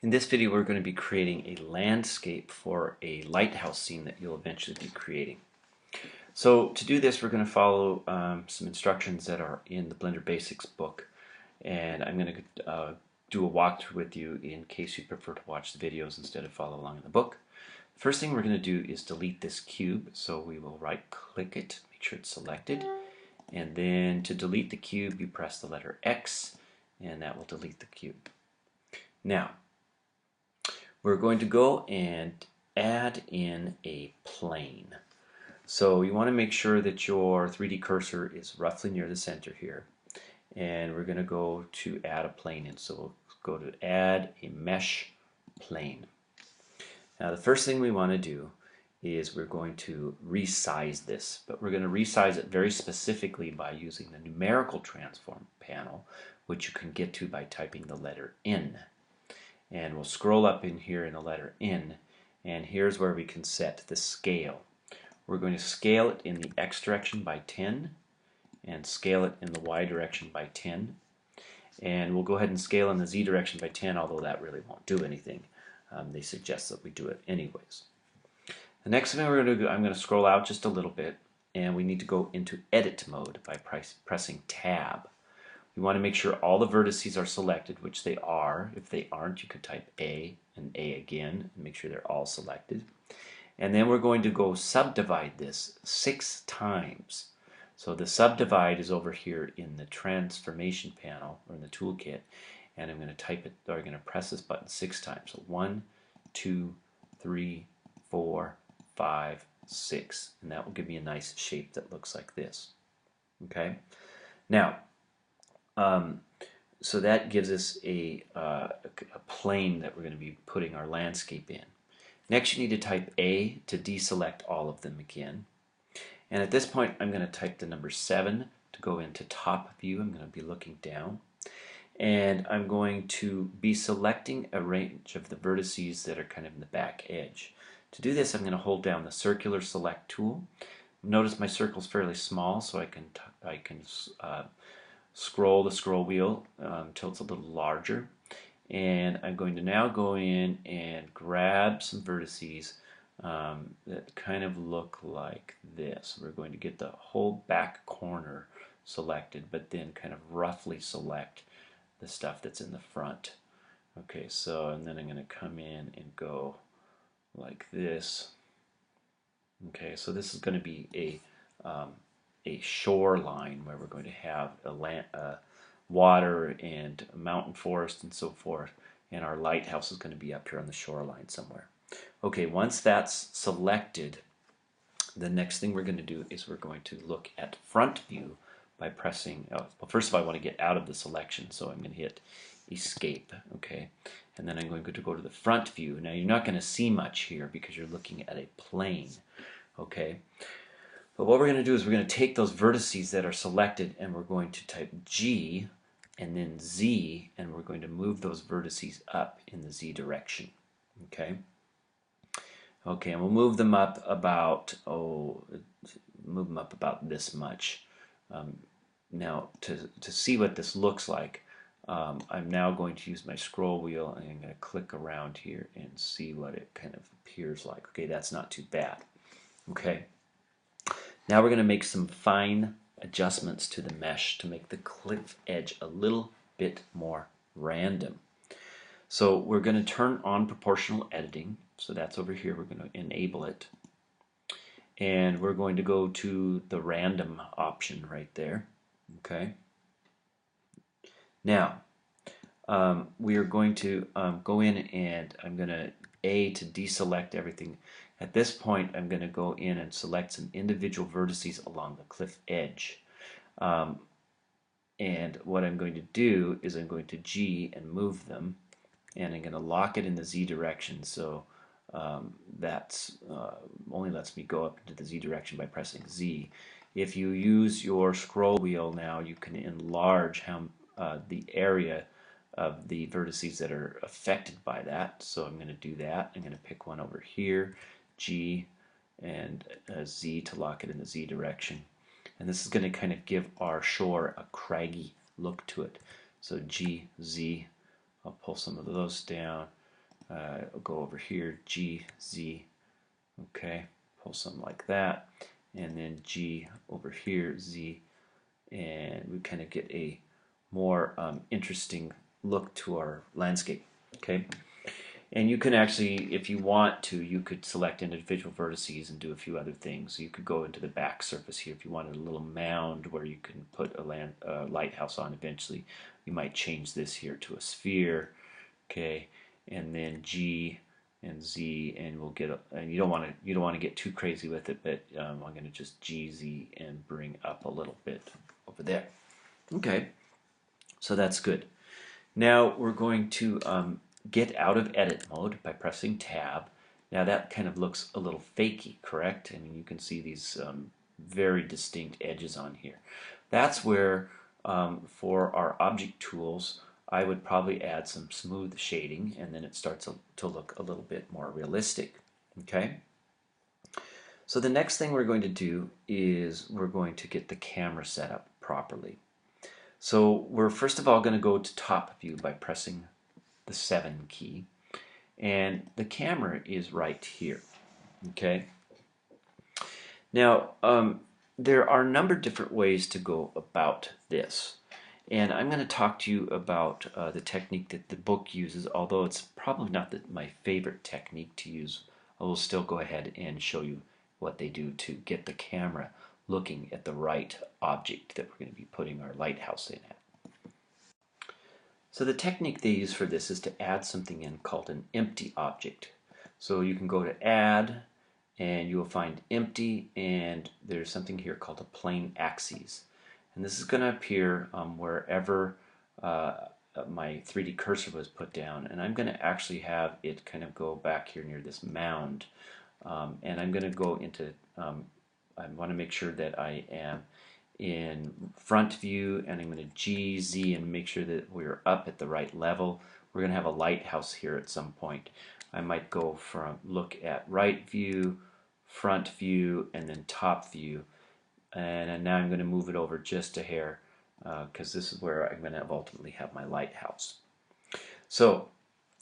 In this video, we're going to be creating a landscape for a lighthouse scene that you'll eventually be creating. So to do this, we're going to follow some instructions that are in the Blender Basics book, and I'm going to do a walkthrough with you in case you prefer to watch the videos instead of follow along in the book. First thing we're going to do is delete this cube, so we will right click it, make sure it's selected, and then to delete the cube you press the letter X, and that will delete the cube. Now we're going to go and add in a plane. So you want to make sure that your 3D cursor is roughly near the center here. And we're going to go to add a plane in. So we'll go to add a mesh plane. Now the first thing we want to do is we're going to resize this, but we're going to resize it very specifically by using the numerical transform panel, which you can get to by typing the letter N. And we'll scroll up in here in the letter N, and here's where we can set the scale. We're going to scale it in the X direction by 10 and scale it in the Y direction by 10, and we'll go ahead and scale in the Z direction by 10, although that really won't do anything. They suggest that we do it anyways. The next thing we're going to do, I'm going to scroll out just a little bit, and we need to go into edit mode by pressing tab. We want to make sure all the vertices are selected, which they are. If they aren't, you could type A and A again and make sure they're all selected. And then we're going to go subdivide this 6 times. So the subdivide is over here in the transformation panel or in the toolkit, and I'm going to type it, or I'm going to press this button 6 times. So 1, 2, 3, 4, 5, 6, and that will give me a nice shape that looks like this. Okay. Now, so that gives us a plane that we're going to be putting our landscape in. Next, you need to type A to deselect all of them again. And at this point, I'm going to type the number 7 to go into top view. I'm going to be looking down. And I'm going to be selecting a range of the vertices that are kind of in the back edge. To do this, I'm going to hold down the circular select tool. Notice my circle is fairly small, so I can scroll the scroll wheel until it's a little larger, and I'm going to now go in and grab some vertices that kind of look like this. We're going to get the whole back corner selected, but then kind of roughly select the stuff that's in the front. Okay, so and then I'm going to come in and go like this. Okay, so this is going to be a shoreline where we're going to have water and a mountain forest and so forth, and our lighthouse is going to be up here on the shoreline somewhere. Okay, once that's selected, the next thing we're going to do is we're going to look at front view by pressing, well, first of all I want to get out of the selection, so I'm going to hit escape, okay, and then I'm going to go to the front view. Now you're not going to see much here because you're looking at a plane, okay. But what we're going to do is we're going to take those vertices that are selected and we're going to type G and then Z, and we're going to move those vertices up in the Z direction. Okay. Okay, and we'll move them up about this much. Now to see what this looks like, I'm now going to use my scroll wheel and I'm going to click around here and see what it kind of appears like. Okay, that's not too bad. Okay. Now we're going to make some fine adjustments to the mesh to make the cliff edge a little bit more random. So we're going to turn on proportional editing. So that's over here. We're going to enable it. And we're going to go to the random option right there. Okay. Now we are going to go in and I'm going to to deselect everything. At this point, I'm going to go in and select some individual vertices along the cliff edge. And what I'm going to do is I'm going to G and move them, and I'm going to lock it in the Z direction. So that's only lets me go up into the Z direction by pressing Z. If you use your scroll wheel now, you can enlarge the area of the vertices that are affected by that. So I'm going to do that. I'm going to pick one over here, G and Z to lock it in the Z direction. And this is going to kind of give our shore a craggy look to it. So G, Z, I'll pull some of those down. I'll go over here, G, Z, okay, pull something like that, and then G over here, Z, and we kind of get a more interesting look to our landscape, okay? And you can actually, if you want to, you could select individual vertices and do a few other things. You could go into the back surface here if you wanted a little mound where you can put a lighthouse on eventually. You might change this here to a sphere, okay, and then G and Z, and we'll get and you don't want to get too crazy with it, but I'm going to just G, Z, and bring up a little bit over there. Okay, so that's good. Now we're going to get out of edit mode by pressing tab. Now that kind of looks a little fakey, correct? I mean, you can see these very distinct edges on here. That's where for our object tools I would probably add some smooth shading, and then it starts to look a little bit more realistic. Okay? So the next thing we're going to do is we're going to get the camera set up properly. So we're first of all going to go to top view by pressing the 7 key, and the camera is right here. Okay. Now there are a number of different ways to go about this, and I'm going to talk to you about the technique that the book uses, although it's probably not my favorite technique to use. I will still go ahead and show you what they do to get the camera looking at the right object that we're going to be putting our lighthouse in at. So the technique they use for this is to add something in called an empty object. So you can go to add and you will find empty, and there's something here called a plane axis. And this is going to appear wherever my 3D cursor was put down, and I'm going to actually have it kind of go back here near this mound, and I'm going to go into I want to make sure that I am in front view, and I'm going to G, Z, and make sure that we're up at the right level. We're going to have a lighthouse here at some point. I might go from look at right view, front view, and then top view. And now I'm going to move it over just a hair because this is where I'm going to ultimately have my lighthouse. So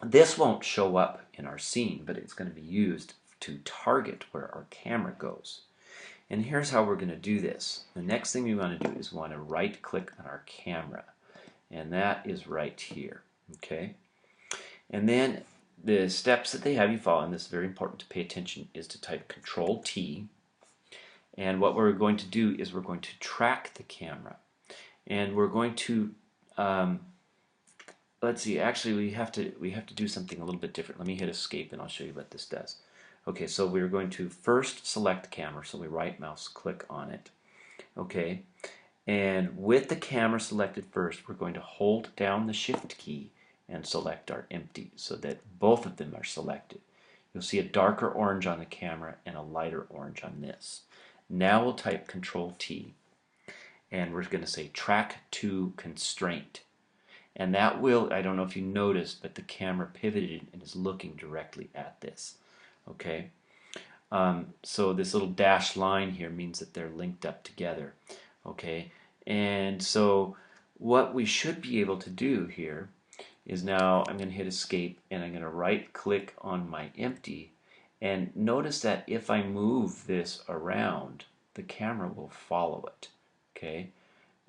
this won't show up in our scene, but it's going to be used to target where our camera goes. And here's how we're going to do this. The next thing we want to do is we want to right click on our camera, and that is right here. Okay, and then the steps that they have you follow, and this is very important to pay attention, is to type Control T, and what we're going to do is we're going to track the camera, and we're going to let's see, actually we have to do something a little bit different. Let me hit escape and I'll show you what this does. Okay, so we're going to first select camera, so we right mouse click on it. Okay, and with the camera selected first, we're going to hold down the shift key and select our empty so that both of them are selected. You'll see a darker orange on the camera and a lighter orange on this. Now we'll type Control T, and we're going to say track to constraint. And that will, I don't know if you noticed, but the camera pivoted and is looking directly at this. Okay, so this little dashed line here means that they're linked up together. Okay, and so what we should be able to do here is now I'm going to hit escape and I'm going to right click on my empty, and notice that if I move this around, the camera will follow it. Okay,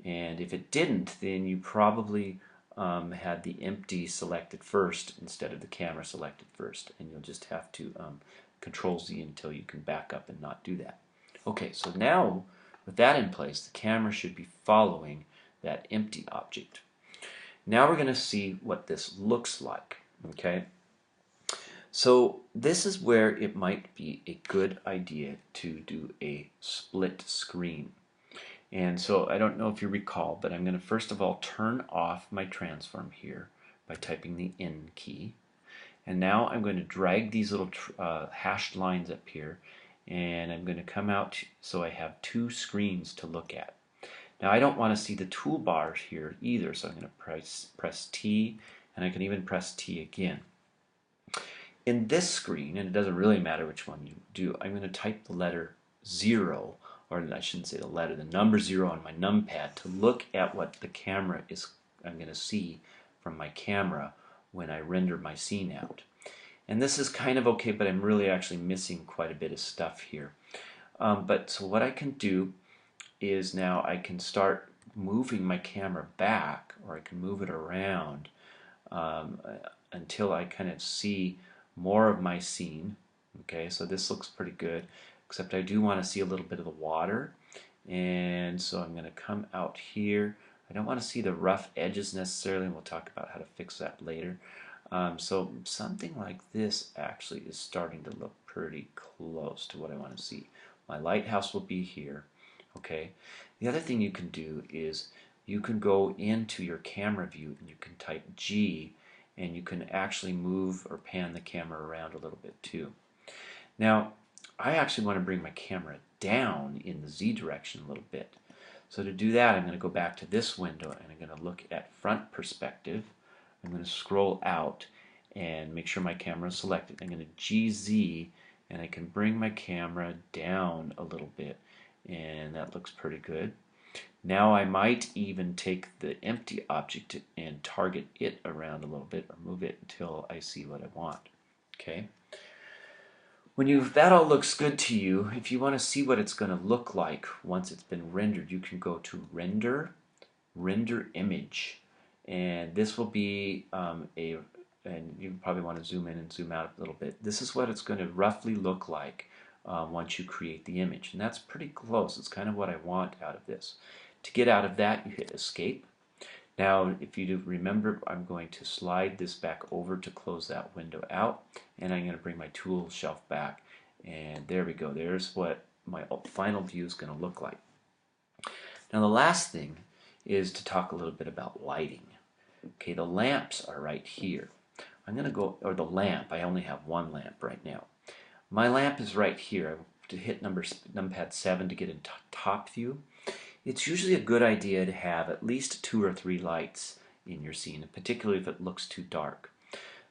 and if it didn't, then you probably had the empty selected first instead of the camera selected first, and you'll just have to Control Z until you can back up and not do that. Okay, so now with that in place, the camera should be following that empty object. Now we're going to see what this looks like. Okay, so this is where it might be a good idea to do a split screen. And so I don't know if you recall, but I'm going to first of all turn off my transform here by typing the N key. And now I'm going to drag these little hashed lines up here, and I'm going to come out so I have two screens to look at. Now I don't want to see the toolbars here either, so I'm going to press T, and I can even press T again. In this screen, and it doesn't really matter which one you do, I'm going to type the letter 0, or I shouldn't say the letter, the number 0 on my numpad to look at what the camera is, I'm going to see from my camera when I render my scene out. And this is kind of okay, but I'm really actually missing quite a bit of stuff here. But so what I can do is now I can start moving my camera back, or I can move it around um, until I kind of see more of my scene. Okay, so this looks pretty good, except I do want to see a little bit of the water, and so I'm going to come out here. I don't want to see the rough edges necessarily, and we'll talk about how to fix that later. So something like this actually is starting to look pretty close to what I want to see. My lighthouse will be here. Okay. The other thing you can do is you can go into your camera view and you can type G, and you can actually move or pan the camera around a little bit too. Now, I actually want to bring my camera down in the Z direction a little bit. So to do that, I'm going to go back to this window and I'm going to look at front perspective. I'm going to scroll out and make sure my camera is selected. I'm going to GZ, and I can bring my camera down a little bit, and that looks pretty good. Now I might even take the empty object and target it around a little bit, or move it until I see what I want. Okay. When that all looks good to you, if you want to see what it's going to look like once it's been rendered, you can go to Render Image, and this will be and you probably want to zoom in and zoom out a little bit. This is what it's going to roughly look like once you create the image, and that's pretty close. It's kind of what I want out of this. To get out of that, you hit Escape. Now, if you do remember, I'm going to slide this back over to close that window out, and I'm going to bring my tool shelf back, and there we go. There's what my final view is going to look like. Now, the last thing is to talk a little bit about lighting. Okay, the lamps are right here. I'm going to go, or the lamp, I only have one lamp right now. My lamp is right here. I have to hit numpad 7 to get in top view. It's usually a good idea to have at least 2 or 3 lights in your scene, particularly if it looks too dark.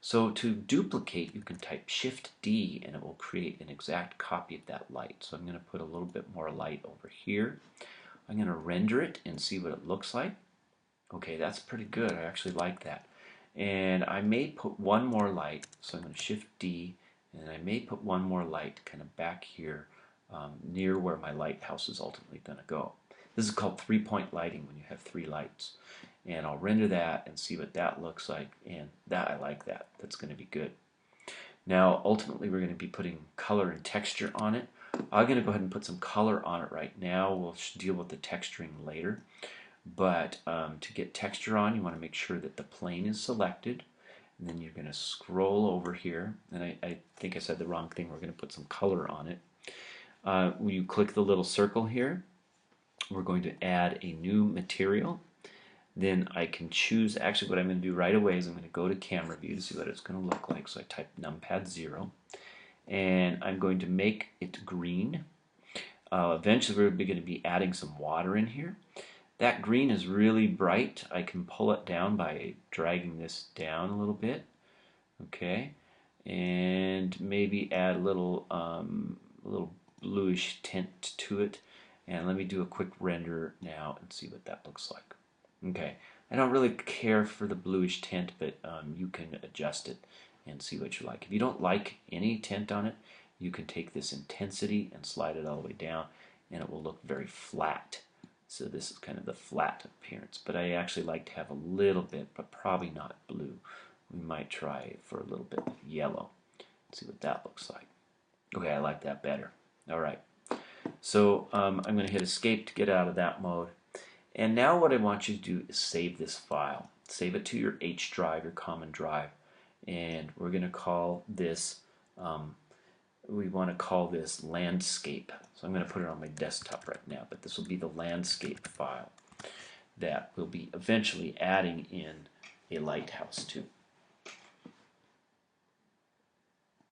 So to duplicate, you can type Shift D and it will create an exact copy of that light. So I'm going to put a little bit more light over here. I'm going to render it and see what it looks like. Okay, that's pretty good. I actually like that. And I may put one more light, so I'm going to Shift D, and I may put one more light kind of back here near where my lighthouse is ultimately going to go. This is called 3-point lighting when you have 3 lights. And I'll render that and see what that looks like, and that I like that. That's going to be good. Now ultimately we're going to be putting color and texture on it. I'm going to go ahead and put some color on it right now. We'll deal with the texturing later. But to get texture on, you want to make sure that the plane is selected, and then you're going to scroll over here, and I think I said the wrong thing. We're going to put some color on it. When you click the little circle here, we're going to add a new material. Then I can choose, actually what I'm going to do right away is I'm going to go to camera view to see what it's going to look like. So I type numpad 0, and I'm going to make it green. Eventually we're going to be adding some water in here. That green is really bright. I can pull it down by dragging this down a little bit. Okay, and maybe add a little bluish tint to it. And let me do a quick render now and see what that looks like. Okay, I don't really care for the bluish tint, but you can adjust it and see what you like. If you don't like any tint on it, you can take this intensity and slide it all the way down, and it will look very flat. So this is kind of the flat appearance, but I actually like to have a little bit, but probably not blue. We might try it for a little bit of yellow. Let's see what that looks like. Okay, I like that better. All right. So I'm going to hit Escape to get out of that mode. And now what I want you to do is save this file. Save it to your H drive, your common drive. And we're going to call this, we want to call this landscape. So I'm going to put it on my desktop right now, but this will be the landscape file that we'll be eventually adding in a lighthouse to.